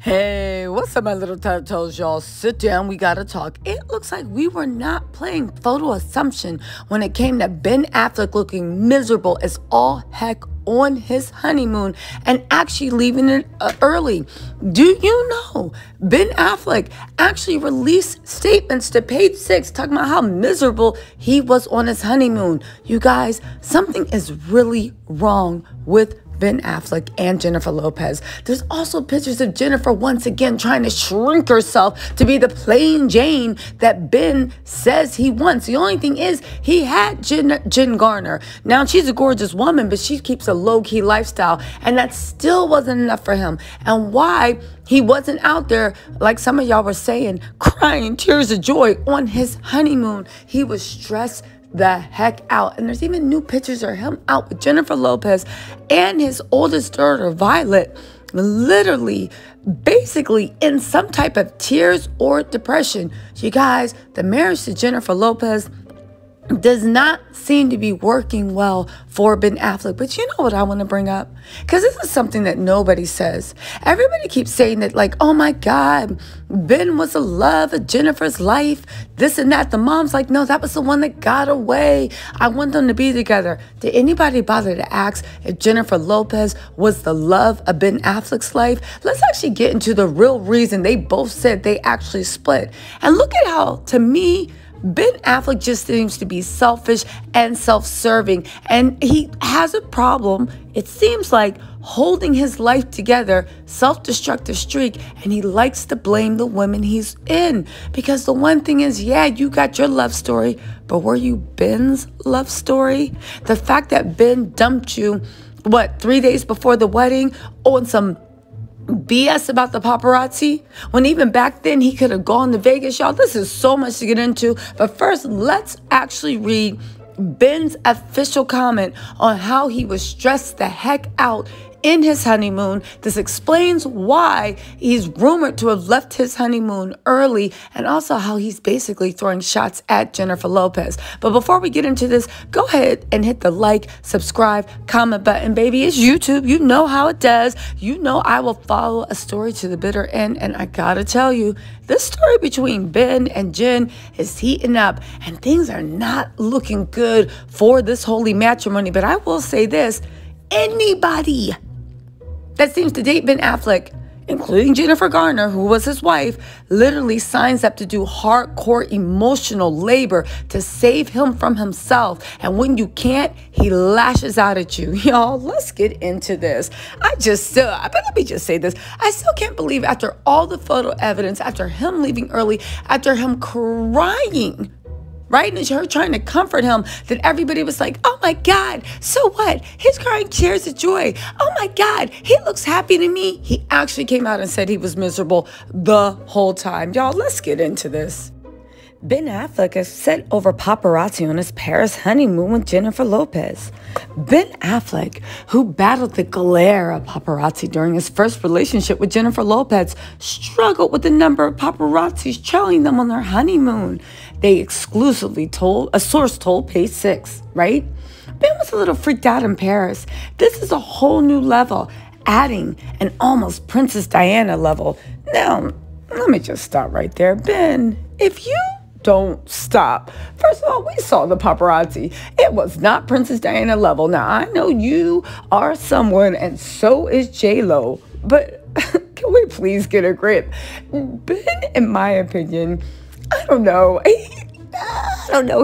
Hey, what's up, my little Tattle Tells, y'all? Sit down, we gotta talk. It looks like we were not playing photo assumption when it came to Ben Affleck looking miserable as all heck on his honeymoon and actually leaving it early. Do you know Ben Affleck actually released statements to Page 6 talking about how miserable he was on his honeymoon? You guys, something is really wrong with Ben Affleck and Jennifer Lopez. There's also pictures of Jennifer once again trying to shrink herself to be the plain Jane that Ben says he wants. The only thing is he had Jen Garner. Now she's a gorgeous woman, but she keeps a low-key lifestyle, and that still wasn't enough for him. And why he wasn't out there, like some of y'all were saying, crying tears of joy on his honeymoon. He was stressed the heck out. And there's even new pictures of him out with Jennifer Lopez and his oldest daughter, Violet, literally, basically in some type of tears or depression. You guys, the marriage to Jennifer Lopez does not seem to be working well for Ben Affleck. But you know what I want to bring up? Because this is something that nobody says. Everybody keeps saying that, like, oh my God, Ben was the love of Jennifer's life, this and that. The mom's like, no, that was the one that got away. I want them to be together. Did anybody bother to ask if Jennifer Lopez was the love of Ben Affleck's life? Let's actually get into the real reason they both said they actually split. And look at how, to me, Ben Affleck just seems to be selfish and self-serving, and he has a problem, it seems like, holding his life together, self-destructive streak, and he likes to blame the women he's in. Because the one thing is, yeah, you got your love story, but were you Ben's love story? The fact that Ben dumped you, 3 days before the wedding on some BS about the paparazzi, when even back then he could have gone to Vegas. Y'all, this is so much to get into, but first let's actually read Ben's official comment on how he was stressed the heck out in his honeymoon. This explains why he's rumored to have left his honeymoon early, and also how he's basically throwing shots at Jennifer Lopez. But before we get into this, go ahead and hit the like, subscribe, comment button, baby. It's YouTube. You know how it does. You know I will follow a story to the bitter end, and I gotta tell you, this story between Ben and Jen is heating up, and things are not looking good for this holy matrimony. But I will say this, anybody that seems to date Ben Affleck, including Jennifer Garner, who was his wife, literally signs up to do hardcore emotional labor to save him from himself. And when you can't, he lashes out at you. Y'all, let's get into this. But let me just say this. I still can't believe, after all the photo evidence, after him leaving early, after him crying, right? And her trying to comfort him, that everybody was like, oh my God, so what? He's crying tears of joy. Oh my God, he looks happy to me. He actually came out and said he was miserable the whole time. Y'all, let's get into this. Ben Affleck is set over paparazzi on his Paris honeymoon with Jennifer Lopez. Ben Affleck, who battled the glare of paparazzi during his first relationship with Jennifer Lopez, struggled with the number of paparazzis trailing them on their honeymoon. They exclusively told, a source told Page 6, right? Ben was a little freaked out in Paris. This is a whole new level, adding an almost Princess Diana level. Now, let me just stop right there. Ben, if you don't stop. First of all, we saw the paparazzi. It was not Princess Diana level. Now, I know you are someone, and so is J-Lo, but can we please get a grip? Ben, in my opinion, I don't know.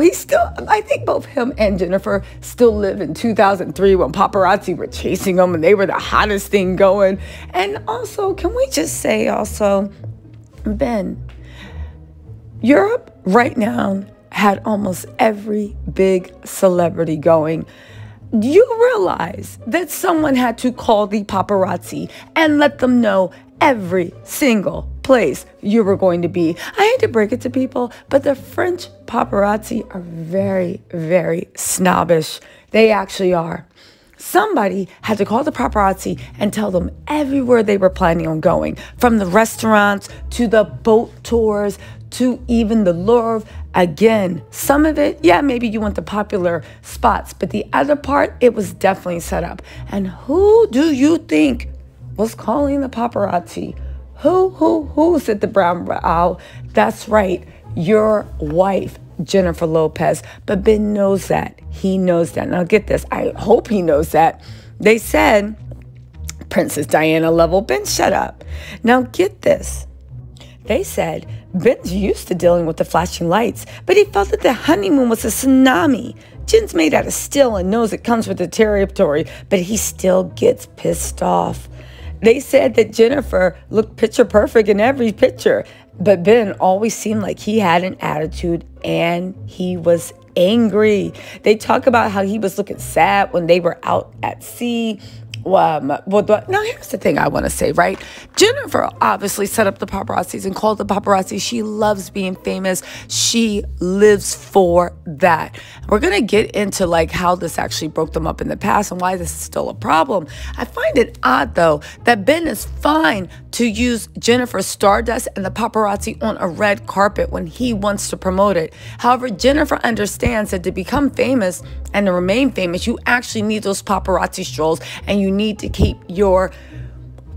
He's still, I think both him and Jennifer still live in 2003 when paparazzi were chasing them and they were the hottest thing going. And also, can we just say also, Ben, Europe right now had almost every big celebrity going. Do you realize that someone had to call the paparazzi and let them know every single place you were going to be? I hate to break it to people, but the French paparazzi are very, very snobbish. They actually are. Somebody had to call the paparazzi and tell them everywhere they were planning on going, from the restaurants to the boat tours to even the Louvre. Again, some of it, yeah, maybe you want the popular spots, but the other part, it was definitely set up. And who do you think was calling the paparazzi? Who said the brown owl? That's right, your wife, Jennifer Lopez. But Ben knows that. He knows that. Now get this. I hope he knows that. They said, Princess Diana level. Ben, shut up. Now get this. They said Ben's used to dealing with the flashing lights, but he felt that the honeymoon was a tsunami. Jen's made out of steel and knows it comes with the territory, but he still gets pissed off. They said that Jennifer looked picture perfect in every picture, but Ben always seemed like he had an attitude and he was angry. They talk about how he was looking sad when they were out at sea. Now, here's the thing I want to say, right? Jennifer obviously set up the paparazzis and called the paparazzi. She loves being famous. She lives for that. We're going to get into like how this actually broke them up in the past and why this is still a problem. I find it odd, though, that Ben is fine to use Jennifer's stardust and the paparazzi on a red carpet when he wants to promote it. However, Jennifer understands that to become famous and to remain famous, you actually need those paparazzi strolls and you need to keep your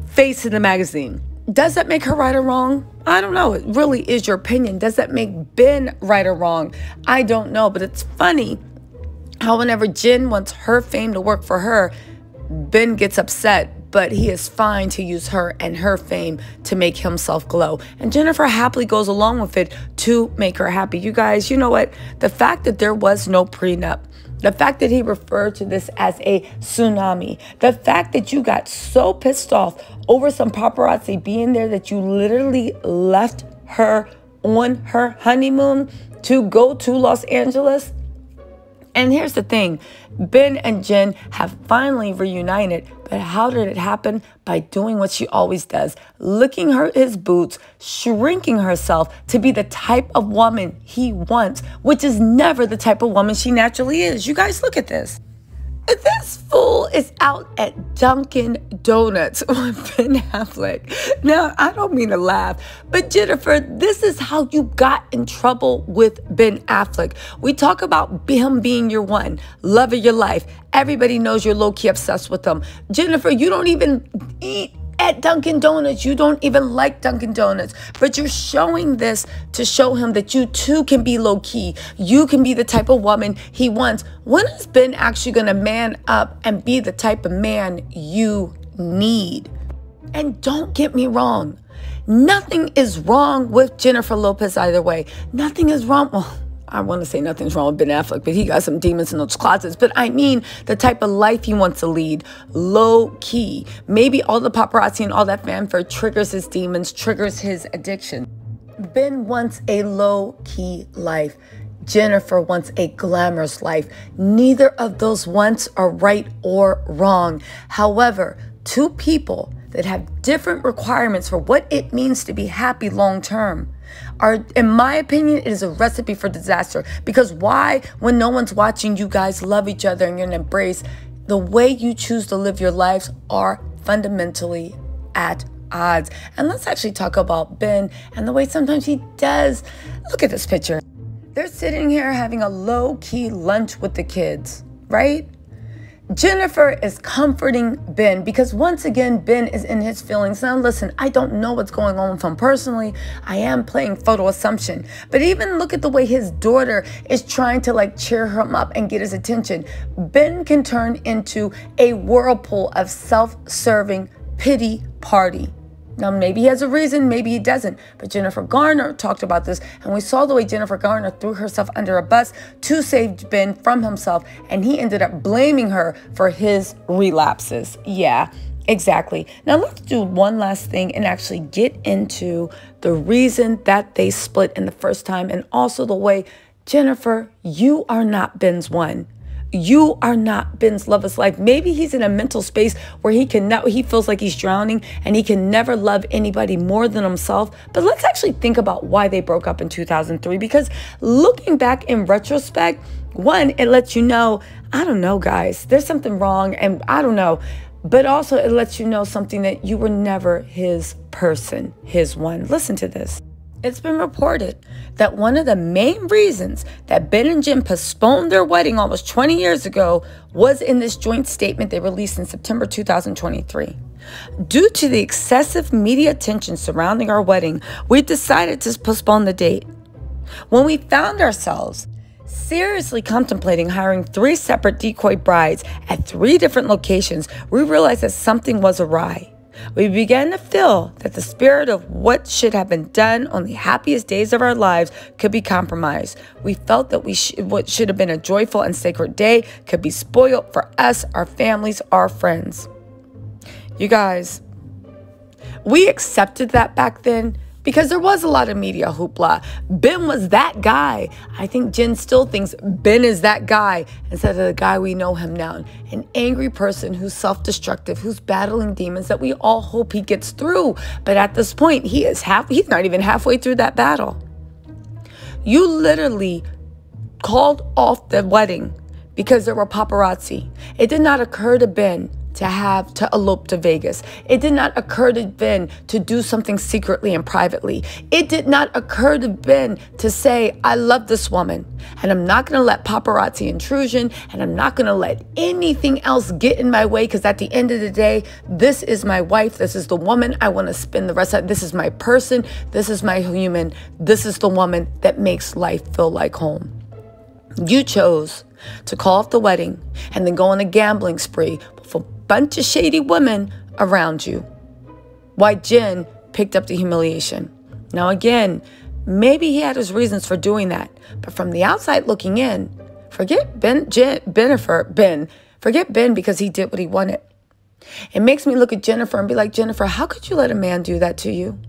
face in the magazine. Does that make her right or wrong? I don't know. It really is your opinion. Does that make Ben right or wrong? I don't know. But it's funny how whenever Jen wants her fame to work for her, Ben gets upset. But he is fine to use her and her fame to make himself glow. And Jennifer happily goes along with it to make her happy. You guys, you know what? The fact that there was no prenup, the fact that he referred to this as a tsunami, the fact that you got so pissed off over some paparazzi being there that you literally left her on her honeymoon to go to Los Angeles. And here's the thing, Ben and Jen have finally reunited, but how did it happen? By doing what she always does, licking his boots, shrinking herself to be the type of woman he wants, which is never the type of woman she naturally is. You guys, look at this. This fool is out at Dunkin' Donuts with Ben Affleck. Now, I don't mean to laugh, but Jennifer, this is how you got in trouble with Ben Affleck. We talk about him being your one, love of your life. Everybody knows you're low-key obsessed with him. Jennifer, you don't even eat at Dunkin' Donuts. You don't even like Dunkin' Donuts, but you're showing this to show him that you too can be low-key. You can be the type of woman he wants. When is Ben actually going to man up and be the type of man you need? And don't get me wrong, nothing is wrong with Jennifer Lopez either way. Nothing is wrong. Well, I want to say nothing's wrong with Ben Affleck, but he got some demons in those closets. But I mean the type of life he wants to lead, low key. Maybe all the paparazzi and all that fanfare triggers his demons, triggers his addiction. Ben wants a low key life. Jennifer wants a glamorous life. Neither of those wants are right or wrong. However, two people that have different requirements for what it means to be happy long term are, in my opinion, it is a recipe for disaster. Because why, when no one's watching, you guys love each other and you're in an embrace, the way you choose to live your lives are fundamentally at odds. And let's actually talk about Ben and the way sometimes he does. Look at this picture. They're sitting here having a low-key lunch with the kids, right? Jennifer is comforting Ben because once again, Ben is in his feelings. Now listen, I don't know what's going on with him personally. I am playing photo assumption. But even look at the way his daughter is trying to like cheer him up and get his attention. Ben can turn into a whirlpool of self-serving pity party. Now, maybe he has a reason, maybe he doesn't. But Jennifer Garner talked about this, and we saw the way Jennifer Garner threw herself under a bus to save Ben from himself, and he ended up blaming her for his relapses. Yeah, exactly. Now, let's do one last thing and actually get into the reason that they split in the first time, and also the way, Jennifer, you are not Ben's one. You are not Ben's love of his life. Maybe he's in a mental space where he feels like he's drowning and he can never love anybody more than himself. But let's actually think about why they broke up in 2003, because looking back in retrospect, one, it lets you know, I don't know, guys, there's something wrong and I don't know. But also it lets you know something, that you were never his person, his one. Listen to this. It's been reported that one of the main reasons that Ben and Jen postponed their wedding almost 20 years ago was in this joint statement they released in September 2023. Due to the excessive media attention surrounding our wedding, we decided to postpone the date. When we found ourselves seriously contemplating hiring 3 separate decoy brides at 3 different locations, we realized that something was awry. We began to feel that the spirit of what should have been done on the happiest days of our lives could be compromised. We felt that what should have been a joyful and sacred day could be spoiled for us, our families, our friends. You guys, we accepted that back then because there was a lot of media hoopla. Ben was that guy. I think Jen still thinks Ben is that guy instead of the guy we know him now. An angry person who's self-destructive, who's battling demons that we all hope he gets through. But at this point, he's not even halfway through that battle. You literally called off the wedding because there were paparazzi. It did not occur to Ben to elope to Vegas. It did not occur to Ben to do something secretly and privately. It did not occur to Ben to say, I love this woman and I'm not going to let paparazzi intrusion and I'm not going to let anything else get in my way, because at the end of the day, this is my wife. This is the woman I want to spend the rest of. This is my person. This is my human. This is the woman that makes life feel like home. You chose to call off the wedding and then go on a gambling spree with a bunch of shady women around you, while Jen picked up the humiliation. Now again, maybe he had his reasons for doing that, but from the outside looking in, forget Ben because he did what he wanted. It makes me look at Jennifer and be like, Jennifer, how could you let a man do that to you?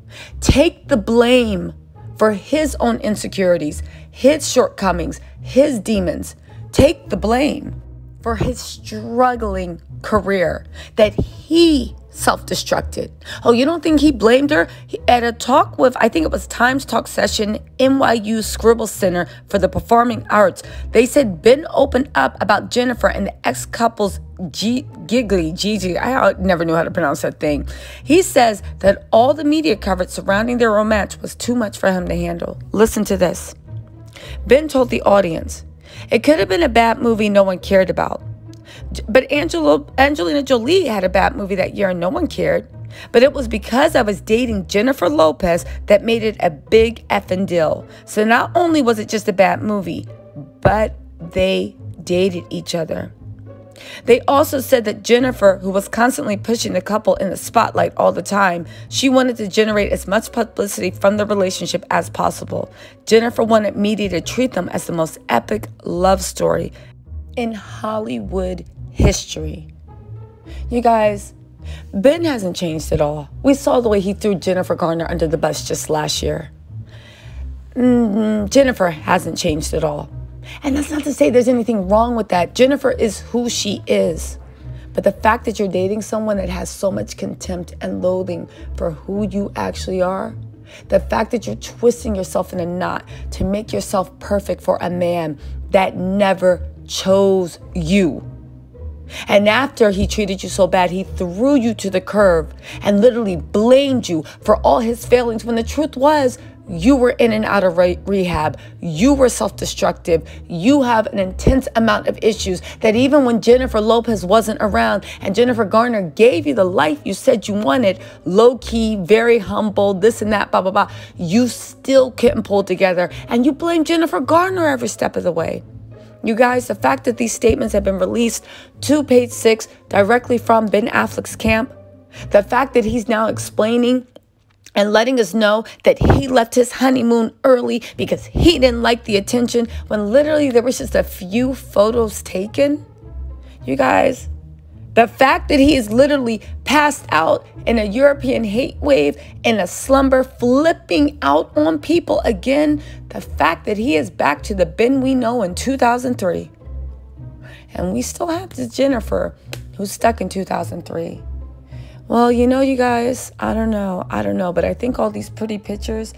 Take the blame for his own insecurities, his shortcomings, his demons. Take the blame for his struggling career that he self-destructed. Oh, you don't think he blamed her? At a talk with, I think it was Times Talk Session, NYU Scribble Center for the Performing Arts, they said Ben opened up about Jennifer and the ex-couple's Gigi. I never knew how to pronounce that thing. He says that all the media coverage surrounding their romance was too much for him to handle. Listen to this. Ben told the audience, it could have been a bad movie no one cared about. But Angelina Jolie had a bad movie that year and no one cared. But it was because I was dating Jennifer Lopez that made it a big effing deal. So not only was it just a bad movie, but they dated each other. They also said that Jennifer, who was constantly pushing the couple in the spotlight all the time, she wanted to generate as much publicity from the relationship as possible. Jennifer wanted media to treat them as the most epic love story in Hollywood history. You guys, Ben hasn't changed at all. We saw the way he threw Jennifer Garner under the bus just last year. Jennifer hasn't changed at all. And that's not to say there's anything wrong with that. Jennifer is who she is. But the fact that you're dating someone that has so much contempt and loathing for who you actually are, the fact that you're twisting yourself in a knot to make yourself perfect for a man that never chose you. And after he treated you so bad, he threw you to the curb and literally blamed you for all his failings, when the truth was, you were in and out of rehab. You were self-destructive. You have an intense amount of issues that even when Jennifer Lopez wasn't around and Jennifer Garner gave you the life you said you wanted, low-key, very humble, this and that, blah, blah, blah, you still couldn't pull together. And you blame Jennifer Garner every step of the way. You guys, the fact that these statements have been released to Page 6 directly from Ben Affleck's camp, the fact that he's now explaining and letting us know that he left his honeymoon early because he didn't like the attention when literally there was just a few photos taken. You guys, the fact that he is literally passed out in a European hate wave, in a slumber, flipping out on people again. The fact that he is back to the Ben we know in 2003. And we still have this Jennifer who's stuck in 2003. Well, you know, you guys, I don't know, but I think all these pretty pictures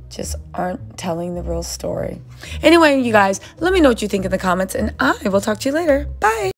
just aren't telling the real story. Anyway, you guys, let me know what you think in the comments, and I will talk to you later. Bye.